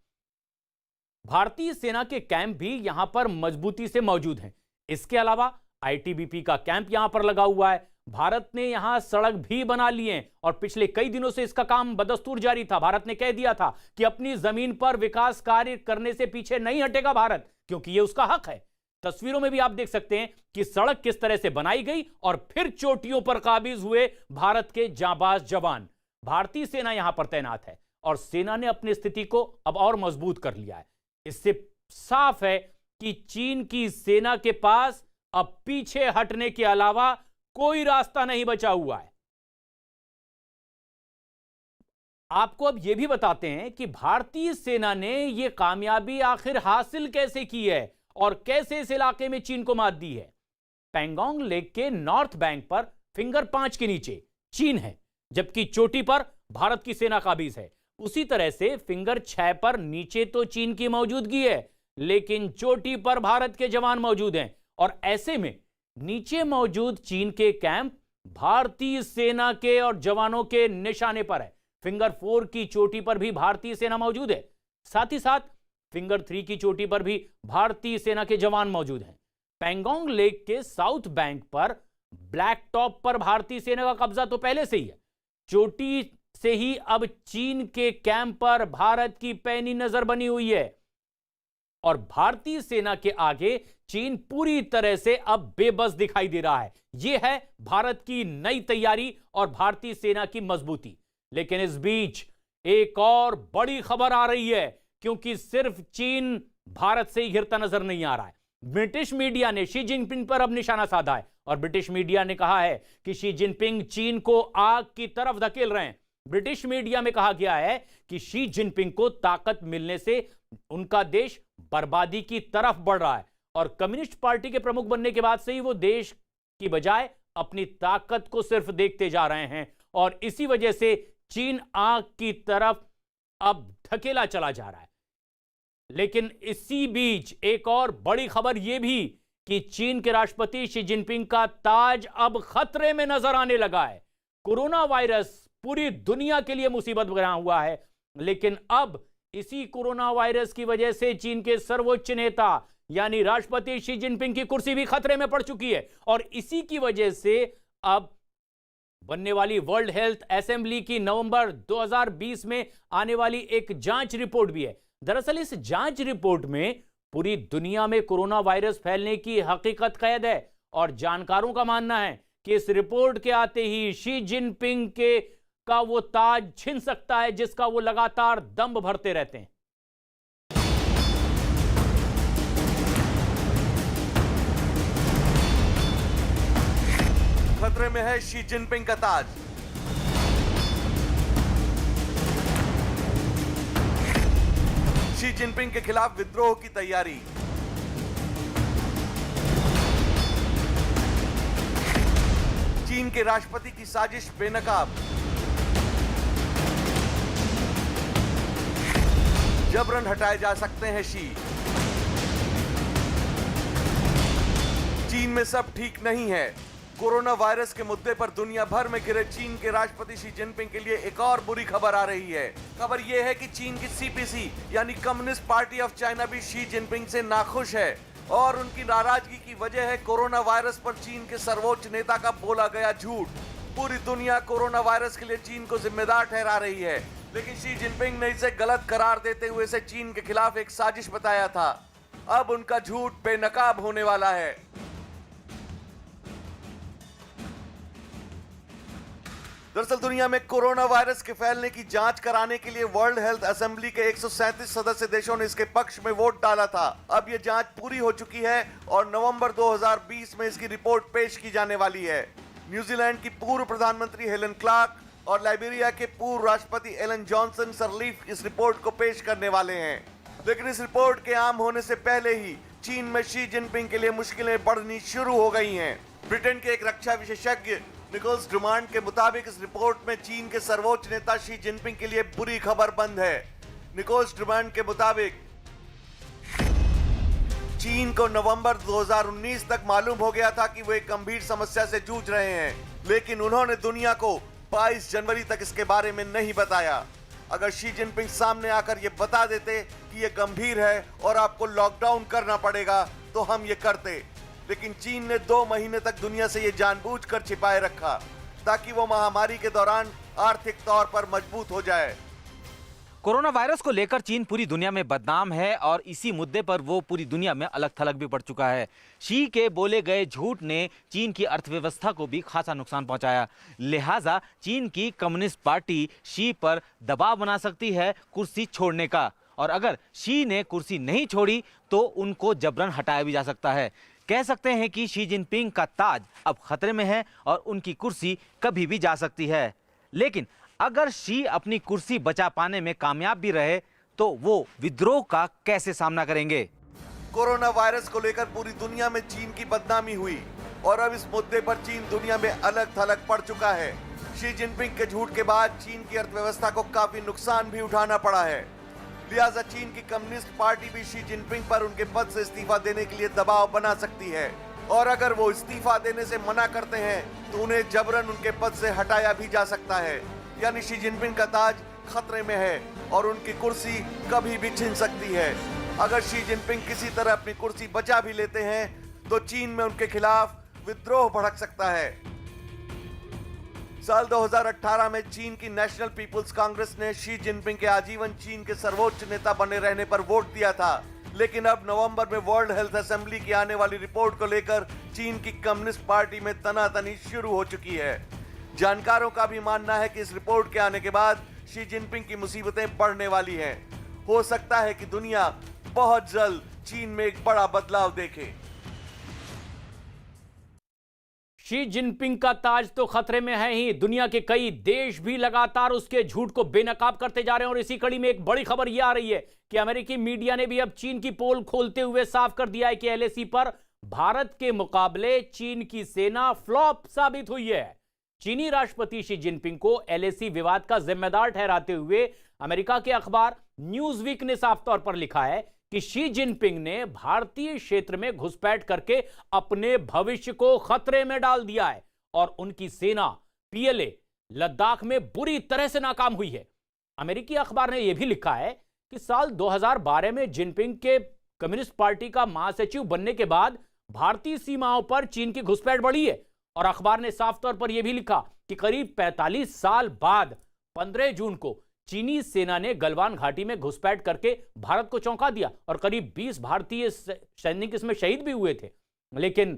भारतीय सेना के कैंप भी यहां पर मजबूती से मौजूद हैं। इसके अलावा आईटीबीपी का कैंप यहां पर लगा हुआ है। भारत ने यहां सड़क भी बना ली है और पिछले कई दिनों से इसका काम बदस्तूर जारी था। भारत ने कह दिया था कि अपनी जमीन पर विकास कार्य करने से पीछे नहीं हटेगा भारत, क्योंकि यह उसका हक है। तस्वीरों में भी आप देख सकते हैं कि सड़क किस तरह से बनाई गई और फिर चोटियों पर काबिज हुए भारत के जांबाज जवान। भारतीय सेना यहां पर तैनात है और सेना ने अपनी स्थिति को अब और मजबूत कर लिया है। इससे साफ है कि चीन की सेना के पास अब पीछे हटने के अलावा कोई रास्ता नहीं बचा हुआ है। आपको अब यह भी बताते हैं कि भारतीय सेना ने यह कामयाबी आखिर हासिल कैसे की है और कैसे इस इलाके में चीन को मात दी है। पैंगोंग लेक के नॉर्थ बैंक पर फिंगर 5 के नीचे चीन है, जबकि चोटी पर भारत की सेना काबिज है। उसी तरह से फिंगर 6 पर नीचे तो चीन की मौजूदगी है, लेकिन चोटी पर भारत के जवान मौजूद हैं और ऐसे में नीचे मौजूद चीन के कैंप भारतीय सेना के और जवानों के निशाने पर है। फिंगर 4 की चोटी पर भी भारतीय सेना मौजूद है, साथ ही साथ फिंगर 3 की चोटी पर भी भारतीय सेना के जवान मौजूद हैं। पैंगोंग लेक के साउथ बैंक पर ब्लैक टॉप पर भारतीय सेना का कब्जा तो पहले से ही है। चोटी से ही अब चीन के कैंप पर भारत की पैनी नजर बनी हुई है और भारतीय सेना के आगे चीन पूरी तरह से अब बेबस दिखाई दे रहा है। यह है भारत की नई तैयारी और भारतीय सेना की मजबूती। लेकिन इस बीच एक और बड़ी खबर आ रही है, क्योंकि सिर्फ चीन भारत से ही घिरता नजर नहीं आ रहा है। ब्रिटिश मीडिया ने शी जिनपिंग पर अब निशाना साधा है और ब्रिटिश मीडिया ने कहा है कि शी जिनपिंग चीन को आग की तरफ धकेल रहे हैं। ब्रिटिश मीडिया में कहा गया है कि शी जिनपिंग को ताकत मिलने से उनका देश बर्बादी की तरफ बढ़ रहा है और कम्युनिस्ट पार्टी के प्रमुख बनने के बाद से ही वो देश की बजाय अपनी ताकत को सिर्फ देखते जा रहे हैं और इसी वजह से चीन आग की तरफ अब धकेला चला जा रहा है। लेकिन इसी बीच एक और बड़ी खबर यह भी कि चीन के राष्ट्रपति शी जिनपिंग का ताज अब खतरे में नजर आने लगा है। कोरोना वायरस पूरी दुनिया के लिए मुसीबत बना हुआ है, लेकिन अब इसी कोरोना वायरस की वजह से चीन के सर्वोच्च नेता यानी राष्ट्रपति शी जिनपिंग की कुर्सी भी खतरे में पड़ चुकी है और इसी की वजह से अब बनने वाली वर्ल्ड हेल्थ असेंबली की नवंबर 2020 में आने वाली एक जांच रिपोर्ट भी है। दरअसल इस जांच रिपोर्ट में पूरी दुनिया में कोरोना वायरस फैलने की हकीकत कैद है और जानकारों का मानना है कि इस रिपोर्ट के आते ही शी जिनपिंग का वो ताज छिन सकता है जिसका वो लगातार दम भरते रहते हैं। खतरे में है शी जिनपिंग का ताज। शी जिनपिंग के खिलाफ विद्रोह की तैयारी। चीन के राष्ट्रपति की साजिश बेनकाब। जबरन हटाए जा सकते हैं शी। चीन में सब ठीक नहीं है। कोरोना वायरस के मुद्दे पर दुनिया भर में घिरे चीन के राष्ट्रपति शी जिनपिंग के लिए एक और बुरी खबर आ रही है। खबर यह है कि चीन की सीपीसी यानी कम्युनिस्ट पार्टी ऑफ चाइना भी शी जिनपिंग से नाखुश है और उनकी नाराजगी की वजह है कोरोना वायरस पर चीन के सर्वोच्च नेता का बोला गया झूठ। पूरी दुनिया कोरोना वायरस के लिए चीन को जिम्मेदार ठहरा रही है, लेकिन शी जिनपिंग ने इसे गलत करार देते हुए इसे चीन के खिलाफ एक साजिश बताया था। अब उनका झूठ बेनकाब होने वाला है। दरअसल दुनिया में कोरोना वायरस के फैलने की जांच कराने के लिए वर्ल्ड हेल्थ असेंबली के 137 सदस्य देशों ने इसके पक्ष में वोट डाला था। अब यह जांच पूरी हो चुकी है और नवंबर 2020 में इसकी रिपोर्ट पेश की जाने वाली है। न्यूजीलैंड की पूर्व प्रधानमंत्री हेलन क्लार्क और लाइबेरिया के पूर्व राष्ट्रपति एलन जॉनसन सरलीफ इस रिपोर्ट को पेश करने वाले हैं। लेकिन इस रिपोर्ट के आम होने से पहले ही चीन में शी जिनपिंग के लिए मुश्किलें बढ़नी शुरू हो गई हैं। ब्रिटेन के एक रक्षा विशेषज्ञ निकोलस ड्रुमांड के मुताबिक इस रिपोर्ट में चीन के सर्वोच्च नेता शी जिनपिंग के लिए बुरी खबर बंद है। निकोलस ड्रुमांड के मुताबिक चीन को नवंबर 2019 तक मालूम हो गया था कि वो एक गंभीर समस्या से जूझ रहे हैं, लेकिन उन्होंने दुनिया को 22 जनवरी तक इसके बारे में नहीं बताया। अगर शी जिनपिंग सामने आकर ये बता देते कि ये गंभीर है और आपको लॉकडाउन करना पड़ेगा तो हम ये करते, लेकिन चीन ने 2 महीने तक दुनिया से ये जानबूझकर छिपाए रखा ताकि वो महामारी के दौरान आर्थिक तौर पर मजबूत हो जाए। कोरोना वायरस को लेकर चीन पूरी दुनिया में बदनाम है और इसी मुद्दे पर वो पूरी दुनिया में अलग थलग भी पड़ चुका है। शी के बोले गए झूठ ने चीन की अर्थव्यवस्था को भी खासा नुकसान पहुंचाया। लिहाजा चीन की कम्युनिस्ट पार्टी शी पर दबाव बना सकती है कुर्सी छोड़ने का, और अगर शी ने कुर्सी नहीं छोड़ी तो उनको जबरन हटाया भी जा सकता है। कह सकते हैं कि शी जिनपिंग का ताज अब खतरे में है और उनकी कुर्सी कभी भी जा सकती है। लेकिन अगर शी अपनी कुर्सी बचा पाने में कामयाब भी रहे तो वो विद्रोह का कैसे सामना करेंगे? कोरोना वायरस को लेकर पूरी दुनिया में चीन की बदनामी हुई और अब इस मुद्दे पर चीन दुनिया में अलग थलग पड़ चुका है। शी जिनपिंग के झूठ के बाद चीन की अर्थव्यवस्था को काफी नुकसान भी उठाना पड़ा है। लिहाजा चीन की कम्युनिस्ट पार्टी भी शी जिनपिंग पर उनके पद से इस्तीफा देने के लिए दबाव बना सकती है, और अगर वो इस्तीफा देने से मना करते हैं तो उन्हें जबरन उनके पद से हटाया भी जा सकता है। यानी शी जिनपिंग का ताज खतरे में है और उनकी कुर्सी कभी भी छिन सकती है। अगर शी जिनपिंग किसी तरह अपनी कुर्सी बचा भी लेते हैं तो चीन में उनके खिलाफ विद्रोह भड़क सकता है। साल 2018 में चीन की नेशनल पीपुल्स कांग्रेस ने शी जिनपिंग के आजीवन चीन के सर्वोच्च नेता बने रहने पर वोट दिया था, लेकिन अब नवंबर में वर्ल्ड हेल्थ असेंबली की आने वाली रिपोर्ट को लेकर चीन की कम्युनिस्ट पार्टी में तनातनी शुरू हो चुकी है। जानकारों का भी मानना है कि इस रिपोर्ट के आने के बाद शी जिनपिंग की मुसीबतें बढ़ने वाली हैं। हो सकता है कि दुनिया बहुत जल्द चीन में एक बड़ा बदलाव देखे। शी जिनपिंग का ताज तो खतरे में है ही, दुनिया के कई देश भी लगातार उसके झूठ को बेनकाब करते जा रहे हैं। और इसी कड़ी में एक बड़ी खबर यह आ रही है कि अमेरिकी मीडिया ने भी अब चीन की पोल खोलते हुए साफ कर दिया है कि एलएसी पर भारत के मुकाबले चीन की सेना फ्लॉप साबित हुई है। चीनी राष्ट्रपति शी जिनपिंग को एलएसी विवाद का जिम्मेदार ठहराते हुए अमेरिका के अखबार न्यूज़वीक ने साफ तौर पर लिखा है कि शी जिनपिंग ने भारतीय क्षेत्र में घुसपैठ करके अपने भविष्य को खतरे में डाल दिया है और उनकी सेना पीएलए लद्दाख में बुरी तरह से नाकाम हुई है। अमेरिकी अखबार ने यह भी लिखा है कि साल 2012 में जिनपिंग के कम्युनिस्ट पार्टी का महासचिव बनने के बाद भारतीय सीमाओं पर चीन की घुसपैठ बढ़ी है। और अखबार ने साफ तौर पर यह भी लिखा कि करीब 45 साल बाद 15 जून को चीनी सेना ने गलवान घाटी में घुसपैठ करके भारत को चौंका दिया और करीब 20 भारतीय सैनिक इसमें शहीद भी हुए थे। लेकिन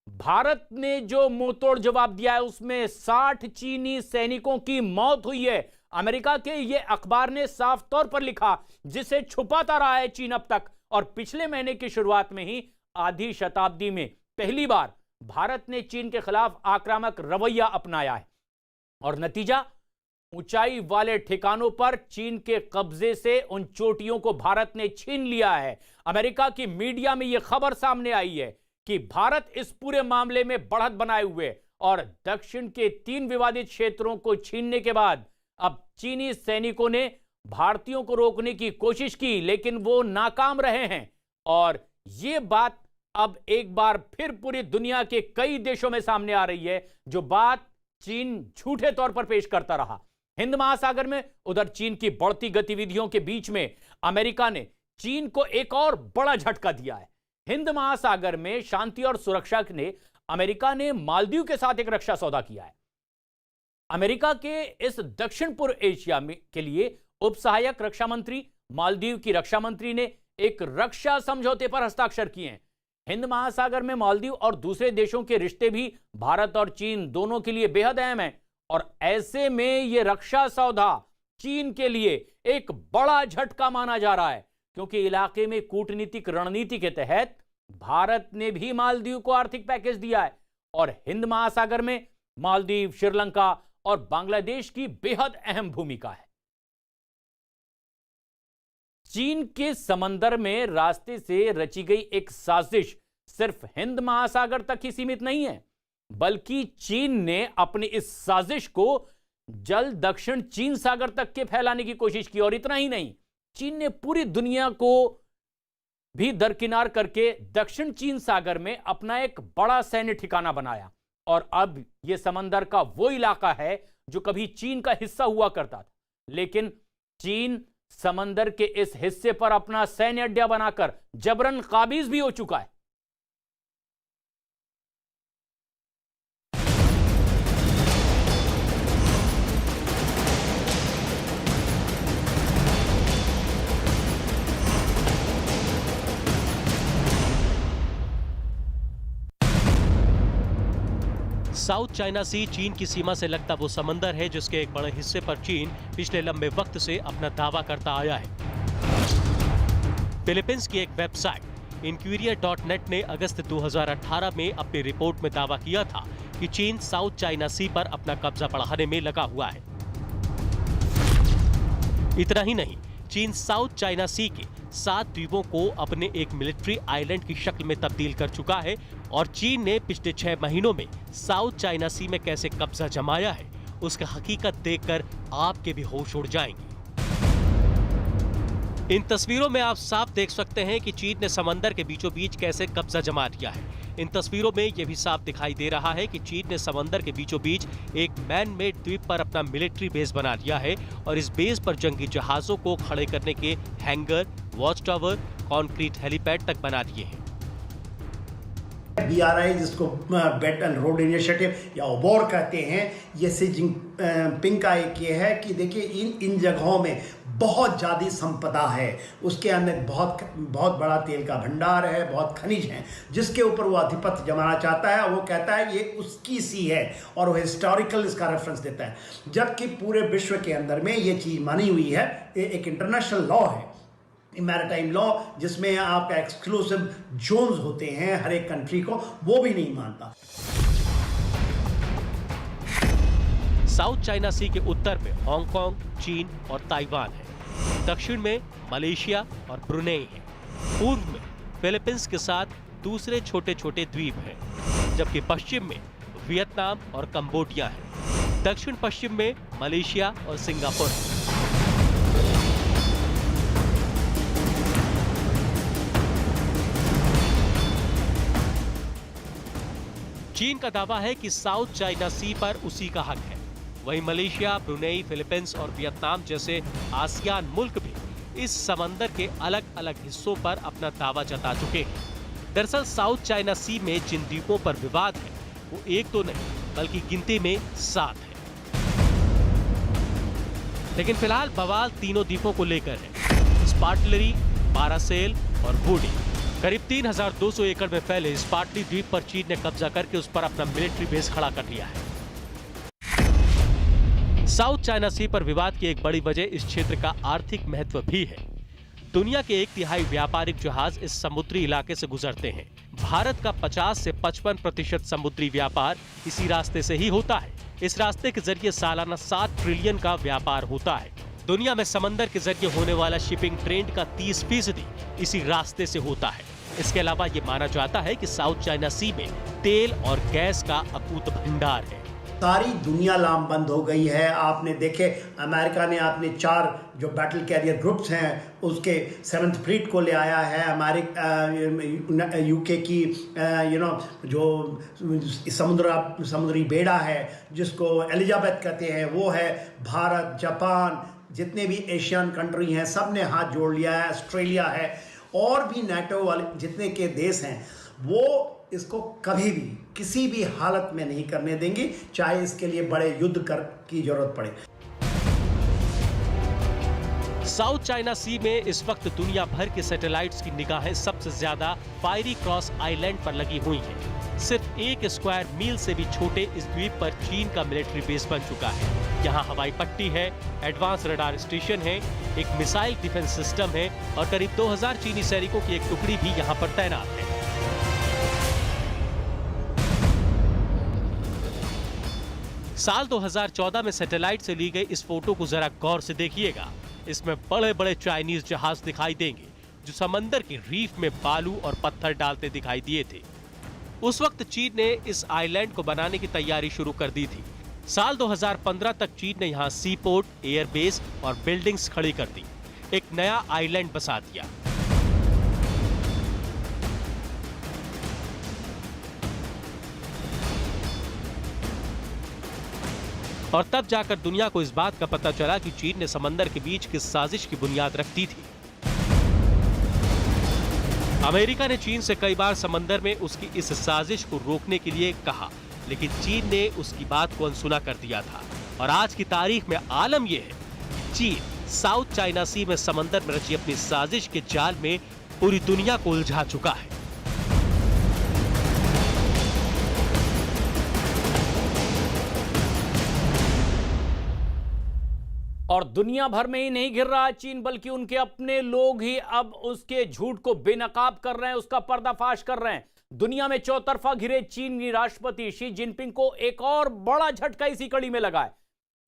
भारत ने जो मुंहतोड़ जवाब दिया है उसमें 60 चीनी सैनिकों की मौत हुई है। अमेरिका के ये अखबार ने साफ तौर पर लिखा, जिसे छुपाता रहा है चीन अब तक। और पिछले महीने की शुरुआत में ही आधी शताब्दी में पहली बार भारत ने चीन के खिलाफ आक्रामक रवैया अपनाया है और नतीजा ऊंचाई वाले ठिकानों पर चीन के कब्जे से उन चोटियों को भारत ने छीन लिया है। अमेरिका की मीडिया में यह खबर सामने आई है कि भारत इस पूरे मामले में बढ़त बनाए हुए और दक्षिण के 3 विवादित क्षेत्रों को छीनने के बाद अब चीनी सैनिकों ने भारतीयों को रोकने की कोशिश की, लेकिन वो नाकाम रहे हैं। और यह बात अब एक बार फिर पूरी दुनिया के कई देशों में सामने आ रही है, जो बात चीन झूठे तौर पर पेश करता रहा। हिंद महासागर में उधर चीन की बढ़ती गतिविधियों के बीच में अमेरिका ने चीन को एक और बड़ा झटका दिया है। हिंद महासागर में शांति और सुरक्षा ने अमेरिका ने मालदीव के साथ एक रक्षा सौदा किया है। अमेरिका के इस दक्षिण पूर्व एशिया में के लिए उप सहायक रक्षा मंत्री मालदीव की रक्षा मंत्री ने एक रक्षा समझौते पर हस्ताक्षर किए हैं। हिंद महासागर में मालदीव और दूसरे देशों के रिश्ते भी भारत और चीन दोनों के लिए बेहद अहम है और ऐसे में यह रक्षा सौदा चीन के लिए एक बड़ा झटका माना जा रहा है, क्योंकि इलाके में कूटनीतिक रणनीति के तहत भारत ने भी मालदीव को आर्थिक पैकेज दिया है और हिंद महासागर में मालदीव, श्रीलंका और बांग्लादेश की बेहद अहम भूमिका है। चीन के समंदर में रास्ते से रची गई एक साजिश सिर्फ हिंद महासागर तक ही सीमित नहीं है, बल्कि चीन ने अपनी इस साजिश को जल दक्षिण चीन सागर तक के फैलाने की कोशिश की। और इतना ही नहीं, चीन ने पूरी दुनिया को भी दरकिनार करके दक्षिण चीन सागर में अपना एक बड़ा सैन्य ठिकाना बनाया और अब यह समंदर का वो इलाका है जो कभी चीन का हिस्सा हुआ करता था, लेकिन चीन समंदर के इस हिस्से पर अपना सैन्य अड्डा बनाकर जबरन काबिज भी हो चुका है। साउथ चाइना सी चीन की सीमा से लगता वो समंदर है जिसके एक बड़े हिस्से पर चीन पिछले लंबे वक्त से अपना दावा करता आया है। फिलीपींस की एक वेबसाइट इंक्वायरी.net ने अगस्त 2018 में अपनी रिपोर्ट में दावा किया था कि चीन साउथ चाइना सी पर अपना कब्जा बढ़ाने में लगा हुआ है। इतना ही नहीं, चीन साउथ चाइना सी के 7 द्वीपों को अपने एक मिलिट्री आइलैंड की शक्ल में तब्दील कर चुका है और चीन ने पिछले 6 महीनों में साउथ चाइना सी में कैसे कब्जा जमाया है उसका हकीकत देखकर आपके भी होश उड़ जाएंगे। इन तस्वीरों में आप साफ देख सकते हैं कि चीन ने समंदर के बीचों बीच कैसे कब्जा जमा लिया है। इन तस्वीरों में यह भी साफ दिखाई दे रहा है कि चीन ने समंदर के बीचों बीच एक मैन मेड द्वीप पर अपना मिलिट्री बेस बना लिया है और इस बेस पर जंगी जहाजों को खड़े करने के hanger, watch tower, concrete helipad तक बना दिए हैं। BRI जिसको बेल्ट एंड रोड इनिशिएटिव या ओबोर कहते हैं, ये सी जिनपिंग का एक ये है कि देखिए इन जगहों में बहुत ज़्यादा संपदा है, उसके अंदर बहुत बड़ा तेल का भंडार है, बहुत खनिज हैं, जिसके ऊपर वो आधिपत्य जमाना चाहता है। वो कहता है ये उसकी सी है और वो हिस्टोरिकल इसका रेफरेंस देता है, जबकि पूरे विश्व के अंदर में ये चीज़ मानी हुई है। ये एक इंटरनेशनल लॉ है, मैरिटाइम लॉ, जिसमें आपका एक्सक्लूसिव जोन्स होते हैं हर एक कंट्री को, वो भी नहीं मानता। साउथ चाइना सी के उत्तर में हांगकांग, चीन और ताइवान है। दक्षिण में मलेशिया और ब्रुनेई है। पूर्व में फिलीपींस के साथ दूसरे छोटे छोटे द्वीप हैं, जबकि पश्चिम में वियतनाम और कंबोडिया है। दक्षिण पश्चिम में मलेशिया और सिंगापुर है। चीन का दावा है कि साउथ चाइना सी पर उसी का हक है। वहीं मलेशिया, ब्रुनेई, फिलीपींस और वियतनाम जैसे आसियान मुल्क भी इस समंदर के अलग अलग हिस्सों पर अपना दावा जता चुके हैं। दरअसल साउथ चाइना सी में जिन द्वीपों पर विवाद है वो एक तो नहीं बल्कि गिनती में 7 है। लेकिन फिलहाल बवाल तीनों द्वीपों को लेकर है, स्पार्टलरी, पारासेल और वुडी। करीब 3200 एकड़ में फैले स्पार्टली द्वीप पर चीन ने कब्जा करके उस पर अपना मिलिट्री बेस खड़ा कर लिया है। साउथ चाइना सी पर विवाद की एक बड़ी वजह इस क्षेत्र का आर्थिक महत्व भी है। दुनिया के 1/3 व्यापारिक जहाज इस समुद्री इलाके से गुजरते हैं। भारत का 50 से 55% समुद्री व्यापार इसी रास्ते से ही होता है। इस रास्ते के जरिए सालाना 7 ट्रिलियन का व्यापार होता है। दुनिया में समंदर के जरिए होने वाला शिपिंग ट्रेंड का 30% इसी रास्ते से होता है। इसके अलावा ये माना जाता है कि साउथ चाइना सी में तेल और गैस का अकूत भंडार है। सारी दुनिया लामबंद हो गई है। आपने देखे अमेरिका ने अपने 4 जो बैटल कैरियर ग्रुप्स हैं उसके 7th फ्लीट को ले आया है। अमेरिका यूके की जो समुद्री बेड़ा है जिसको एलिजाबेथ कहते हैं वो है। भारत, जापान, जितने भी एशियन कंट्री हैं सब ने हाथ जोड़ लिया है। ऑस्ट्रेलिया है और भी नाटो वाले जितने के देश हैं वो इसको कभी भी किसी भी हालत में नहीं करने देंगे, चाहे इसके लिए बड़े युद्ध की जरूरत पड़े। साउथ चाइना सी में इस वक्त दुनिया भर के सैटेलाइट्स की निगाहें सबसे ज्यादा फायरी क्रॉस आइलैंड पर लगी हुई हैं। सिर्फ 1 स्क्वायर मील से भी छोटे इस द्वीप पर चीन का मिलिट्री बेस बन चुका है। यहाँ हवाई पट्टी है, एडवांस रडार स्टेशन है, एक मिसाइल डिफेंस सिस्टम है और करीब 2000 चीनी सैनिकों की एक टुकड़ी भी यहाँ पर तैनात है। साल 2014 में सैटेलाइट से ली गई इस फोटो को जरा गौर से देखिएगा। इसमें बड़े बड़े चाइनीज जहाज दिखाई देंगे जो समंदर के रीफ में बालू और पत्थर डालते दिखाई दिए थे। उस वक्त चीन ने इस आइलैंड को बनाने की तैयारी शुरू कर दी थी। साल 2015 तक चीन ने यहाँ सी पोर्ट, एयरबेस और बिल्डिंग्स खड़ी कर दी, एक नया आइलैंड बसा दिया। और तब जाकर दुनिया को इस बात का पता चला कि चीन ने समंदर के बीच की साजिश की बुनियाद रख दी थी। अमेरिका ने चीन से कई बार समंदर में उसकी इस साजिश को रोकने के लिए कहा, लेकिन चीन ने उसकी बात को अनसुना कर दिया था। और आज की तारीख में आलम यह है कि चीन साउथ चाइना सी में समंदर में रची अपनी साजिश के जाल में पूरी दुनिया को उलझा चुका है। और दुनिया भर में ही नहीं घिर रहा चीन, बल्कि उनके अपने लोग ही अब उसके झूठ को बेनकाब कर रहे हैं, उसका पर्दाफाश कर रहे हैं। दुनिया में चौतरफा घिरे चीनी राष्ट्रपति शी जिनपिंग को एक और बड़ा झटका इसी कड़ी में लगा है।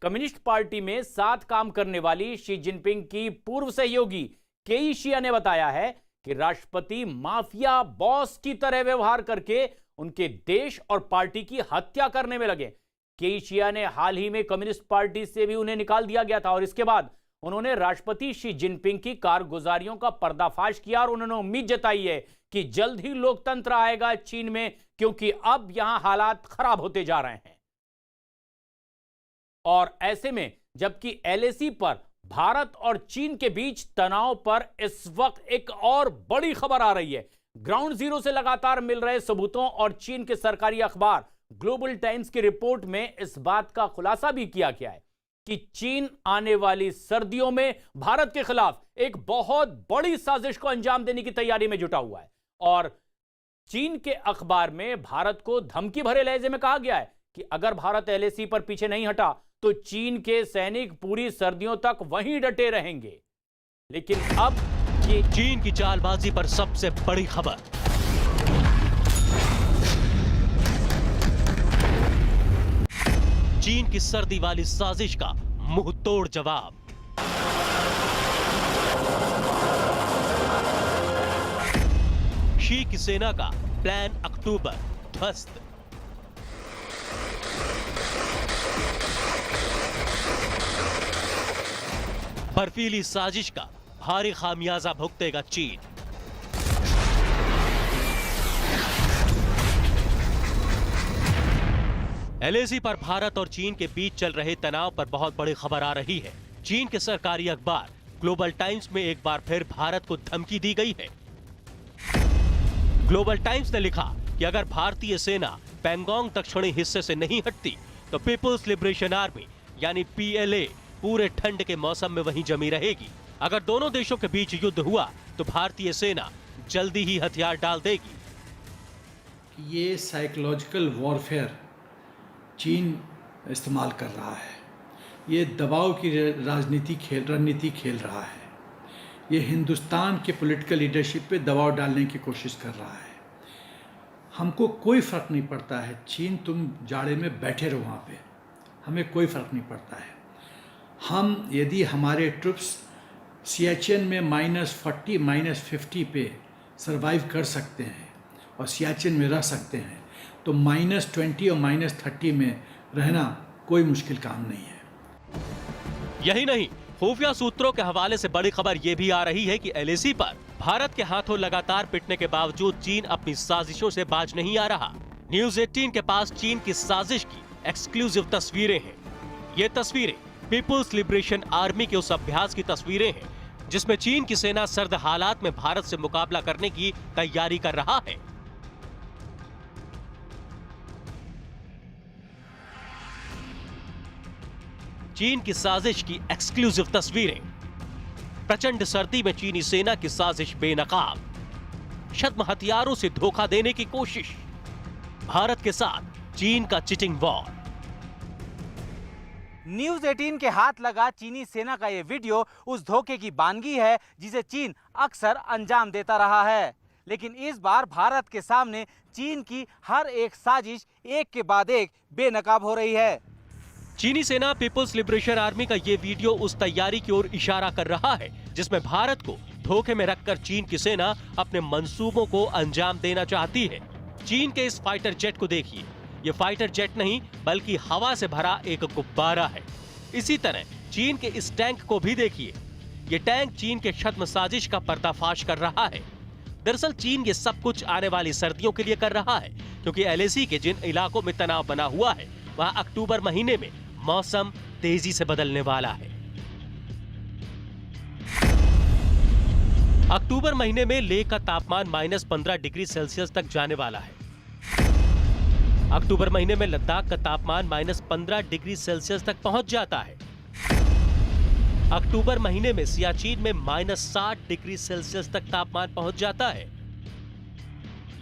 कम्युनिस्ट पार्टी में साथ काम करने वाली शी जिनपिंग की पूर्व सहयोगी केई शिया ने बताया है कि राष्ट्रपति माफिया बॉस की तरह व्यवहार करके उनके देश और पार्टी की हत्या करने में लगे। केई शिया ने हाल ही में कम्युनिस्ट पार्टी से भी उन्हें निकाल दिया गया था और इसके बाद उन्होंने राष्ट्रपति शी जिनपिंग की कारगुजारियों का पर्दाफाश किया और उन्होंने उम्मीद जताई है कि जल्द ही लोकतंत्र आएगा चीन में, क्योंकि अब यहां हालात खराब होते जा रहे हैं। और ऐसे में जबकि LAC पर भारत और चीन के बीच तनाव पर इस वक्त एक और बड़ी खबर आ रही है। ग्राउंड जीरो से लगातार मिल रहे सबूतों और चीन के सरकारी अखबार ग्लोबल टाइम्स की रिपोर्ट में इस बात का खुलासा भी किया गया है कि चीन आने वाली सर्दियों में भारत के खिलाफ एक बहुत बड़ी साजिश को अंजाम देने की तैयारी में जुटा हुआ है। और चीन के अखबार में भारत को धमकी भरे लहजे में कहा गया है कि अगर भारत LAC पर पीछे नहीं हटा तो चीन के सैनिक पूरी सर्दियों तक वहीं डटे रहेंगे। लेकिन अब ये चीन की चालबाजी पर सबसे बड़ी खबर। चीन की सर्दी वाली साजिश का मुंहतोड़ जवाब। शी की सेना का प्लान अक्टूबर ध्वस्त। बर्फीली साजिश का भारी खामियाजा भुगतेगा चीन। LAC पर भारत और चीन के बीच चल रहे तनाव पर बहुत बड़ी खबर आ रही है। चीन के सरकारी अखबार ग्लोबल टाइम्स में एक बार फिर भारत को धमकी दी गई है। ग्लोबल टाइम्स ने लिखा कि अगर भारतीय सेना पैंगोंग दक्षिणी हिस्से से नहीं हटती तो पीपुल्स लिबरेशन आर्मी यानी PLA पूरे ठंड के मौसम में वहीं जमी रहेगी। अगर दोनों देशों के बीच युद्ध हुआ तो भारतीय सेना जल्दी ही हथियार डाल देगी। ये साइकोलॉजिकल वॉरफेयर चीन इस्तेमाल कर रहा है। ये दबाव की रणनीति खेल रहा है। ये हिंदुस्तान के पॉलिटिकल लीडरशिप पे दबाव डालने की कोशिश कर रहा है। हमको कोई फ़र्क नहीं पड़ता है, चीन तुम जाड़े में बैठे रहो वहाँ पे, हमें कोई फ़र्क नहीं पड़ता है। हम यदि हमारे ट्रुप्स सियाचिन में -40 -50 पे सरवाइव कर सकते हैं और सियाचिन में रह सकते हैं तो -20 और -30 में रहना कोई मुश्किल काम नहीं है। यही नहीं, खुफिया सूत्रों के हवाले से बड़ी खबर यह भी आ रही है कि LAC पर भारत के हाथों लगातार पिटने के बावजूद चीन अपनी साजिशों से बाज नहीं आ रहा। न्यूज़ 18 के पास चीन की साजिश की एक्सक्लूसिव तस्वीरें हैं। ये तस्वीरें पीपुल्स लिबरेशन आर्मी के उस अभ्यास की तस्वीरें हैं जिसमें चीन की सेना सर्द हालात में भारत से मुकाबला करने की तैयारी कर रहा है। चीन की साजिश की एक्सक्लूसिव तस्वीरें। प्रचंड सर्दी में चीनी सेना की साजिश बेनकाब। छद्म हथियारों से धोखा देने की कोशिश। भारत के साथ चीन का चिटिंग वॉर। न्यूज़ 18 के हाथ लगा चीनी सेना का ये वीडियो उस धोखे की बानगी है जिसे चीन अक्सर अंजाम देता रहा है। लेकिन इस बार भारत के सामने चीन की हर एक साजिश एक के बाद एक बेनकाब हो रही है। चीनी सेना पीपुल्स लिबरेशन आर्मी का ये वीडियो उस तैयारी की ओर इशारा कर रहा है जिसमें भारत को धोखे में रखकर चीन की सेना अपने मंसूबों को अंजाम देना चाहती है। चीन के इस फाइटर जेट को देखिए, ये फाइटर जेट नहीं बल्कि हवा से भरा एक गुब्बारा है। इसी तरह चीन के इस टैंक को भी देखिए, ये टैंक चीन के छद्म साजिश का पर्दाफाश कर रहा है। दरअसल चीन ये सब कुछ आने वाली सर्दियों के लिए कर रहा है क्योंकि LAC के जिन इलाकों में तनाव बना हुआ है वहां अक्टूबर महीने में मौसम तेजी से बदलने वाला है। अक्टूबर महीने में लेह का तापमान -15 डिग्री सेल्सियस तक जाने वाला है। अक्टूबर महीने में लद्दाख का तापमान -15 डिग्री सेल्सियस तक पहुंच जाता है। अक्टूबर महीने में सियाचिन में -60 डिग्री सेल्सियस तक तापमान पहुंच जाता है।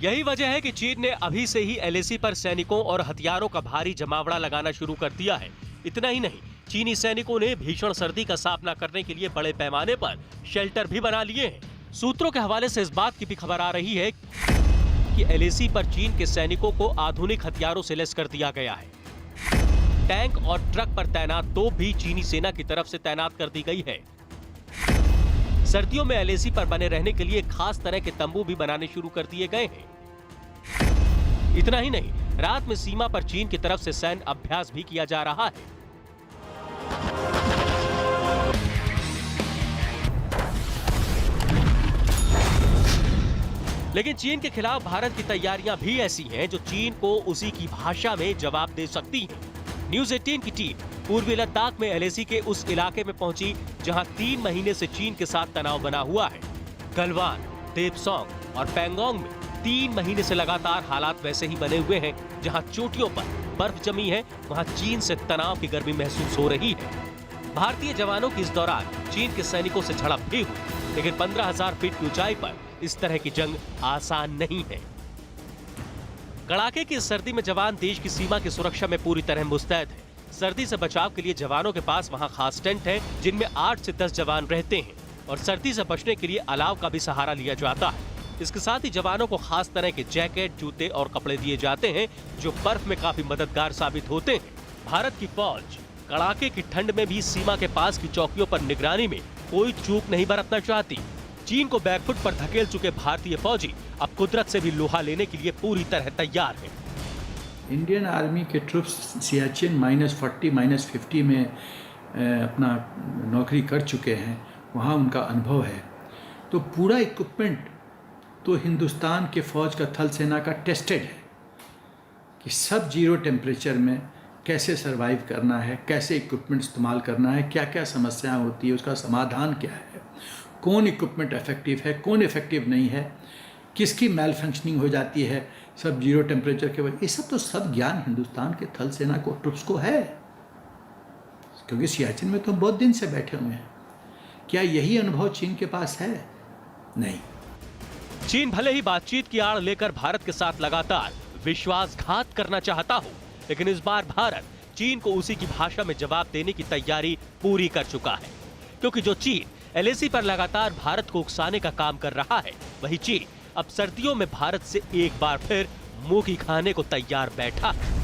यही वजह है कि चीन ने अभी से ही LAC पर सैनिकों और हथियारों का भारी जमावड़ा लगाना शुरू कर दिया है। इतना ही नहीं, चीनी सैनिकों ने भीषण सर्दी का सामना करने के लिए बड़े पैमाने पर शेल्टर भी बना लिए हैं। सूत्रों के हवाले से इस बात की भी खबर आ रही है कि LAC पर चीन के सैनिकों को आधुनिक हथियारों से लैस कर दिया गया है। टैंक और ट्रक पर तैनात तोप भी चीनी सेना की तरफ से तैनात कर दी गई है। सर्दियों में LAC पर बने रहने के लिए खास तरह के तंबू भी बनाने शुरू कर दिए गए हैं। इतना ही नहीं, रात में सीमा पर चीन की तरफ से सैन्य अभ्यास भी किया जा रहा है। लेकिन चीन के खिलाफ भारत की तैयारियां भी ऐसी हैं जो चीन को उसी की भाषा में जवाब दे सकती हैं। न्यूज़ 18 की टीम पूर्वी लद्दाख में LAC के उस इलाके में पहुंची जहां 3 महीने से चीन के साथ तनाव बना हुआ है। गलवान, देपसोंग और पैंगोंग में 3 महीने से लगातार हालात वैसे ही बने हुए हैं। जहां चोटियों पर बर्फ जमी है, वहां चीन से तनाव की गर्मी महसूस हो रही है। भारतीय जवानों की इस दौरान चीन के सैनिकों से झड़प भी हुई, लेकिन 15,000 फीट की ऊंचाई पर इस तरह की जंग आसान नहीं है। कड़ाके की सर्दी में जवान देश की सीमा की सुरक्षा में पूरी तरह मुस्तैद है। सर्दी से बचाव के लिए जवानों के पास वहां खास टेंट है, जिनमें 8 से 10 जवान रहते हैं और सर्दी से बचने के लिए अलाव का भी सहारा लिया जाता है। इसके साथ ही जवानों को खास तरह के जैकेट, जूते और कपड़े दिए जाते हैं जो बर्फ में काफी मददगार साबित होते हैं। भारत की फौज कड़ाके की ठंड में भी सीमा के पास की चौकियों पर निगरानी में कोई चूक नहीं बरतना चाहती। चीन को बैकफुट पर धकेल चुके भारतीय फौजी अब कुदरत से भी लोहा लेने के लिए पूरी तरह तैयार हैं। इंडियन आर्मी के ट्रुप्स सियाचिन -40 -50 में अपना नौकरी कर चुके हैं, वहाँ उनका अनुभव है। तो पूरा इक्विपमेंट तो हिंदुस्तान के फ़ौज का थल सेना का टेस्टेड है कि सब जीरो टेम्परेचर में कैसे सरवाइव करना है, कैसे इक्विपमेंट इस्तेमाल करना है, क्या क्या समस्याएं होती है, उसका समाधान क्या है, कौन इक्विपमेंट इफेक्टिव है, कौन इफेक्टिव नहीं है, किसकी मेल फंक्शनिंग हो जाती है सब जीरो टेम्परेचर के वजह। ये सब ज्ञान हिंदुस्तान के थल सेना को ट्रुप्स को है, क्योंकि सियाचिन में तो हम बहुत दिन से बैठे हुए हैं। क्या यही अनुभव चीन के पास है? नहीं। चीन भले ही बातचीत की आड़ लेकर भारत के साथ लगातार विश्वासघात करना चाहता हो, लेकिन इस बार भारत चीन को उसी की भाषा में जवाब देने की तैयारी पूरी कर चुका है। क्योंकि जो चीन LAC पर लगातार भारत को उकसाने का काम कर रहा है, वही चीन अब सर्दियों में भारत से एक बार फिर मुंह की खाने को तैयार बैठा है।